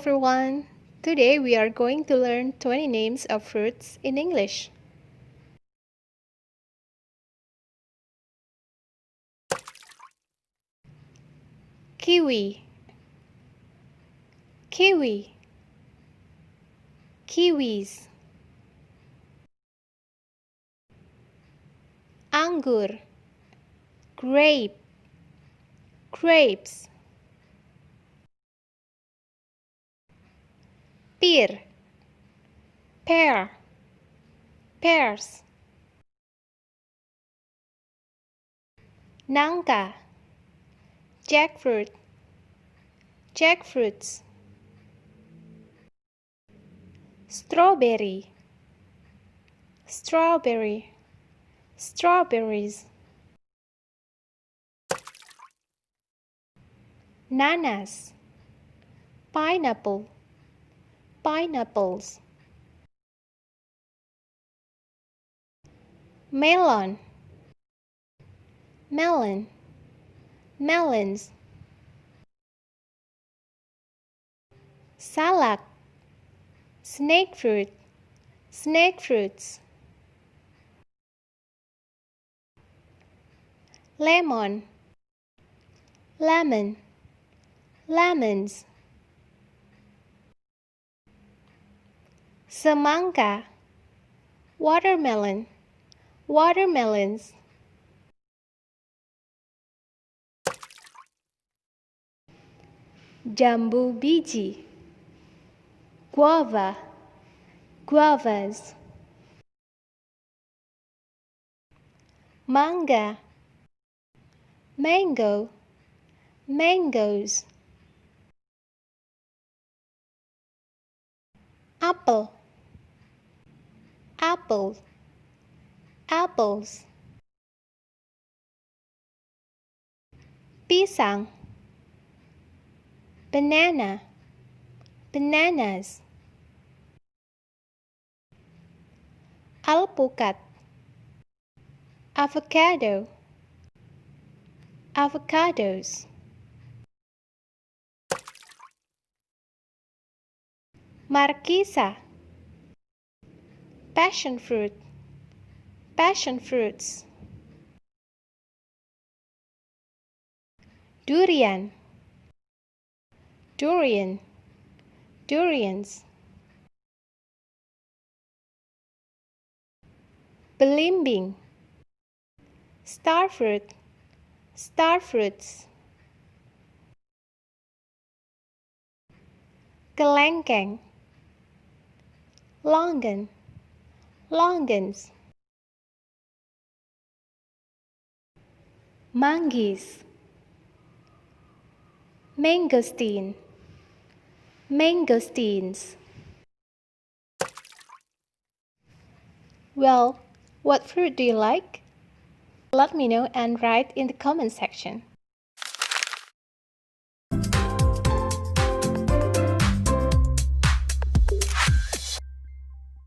everyone! Today we are going to learn 20 names of fruits in English. Kiwi, kiwi, kiwis. Anggur, grape, grapes. Pear, pear, pears. Nangka, jackfruit, jackfruits. Strawberry, strawberry, strawberries. Nanas, pineapple, pineapples. Melon, melon, melons. Salak, snake fruit, snake fruits. Lemon, lemon, lemons. Semangka, watermelon, watermelons. Jambu biji, guava, guavas. Manga, mango, mangoes. Apple, apple, apples. Pisang, banana, bananas. Alpukat, avocado, avocados. Markisa, passion fruit, passion fruits. Durian, durian, durians. Belimbing, starfruit, starfruits. Kelengkeng, longan, longans. Manggis, mangosteen, mangosteens. Well, what fruit do you like? Let me know and write in the comment section.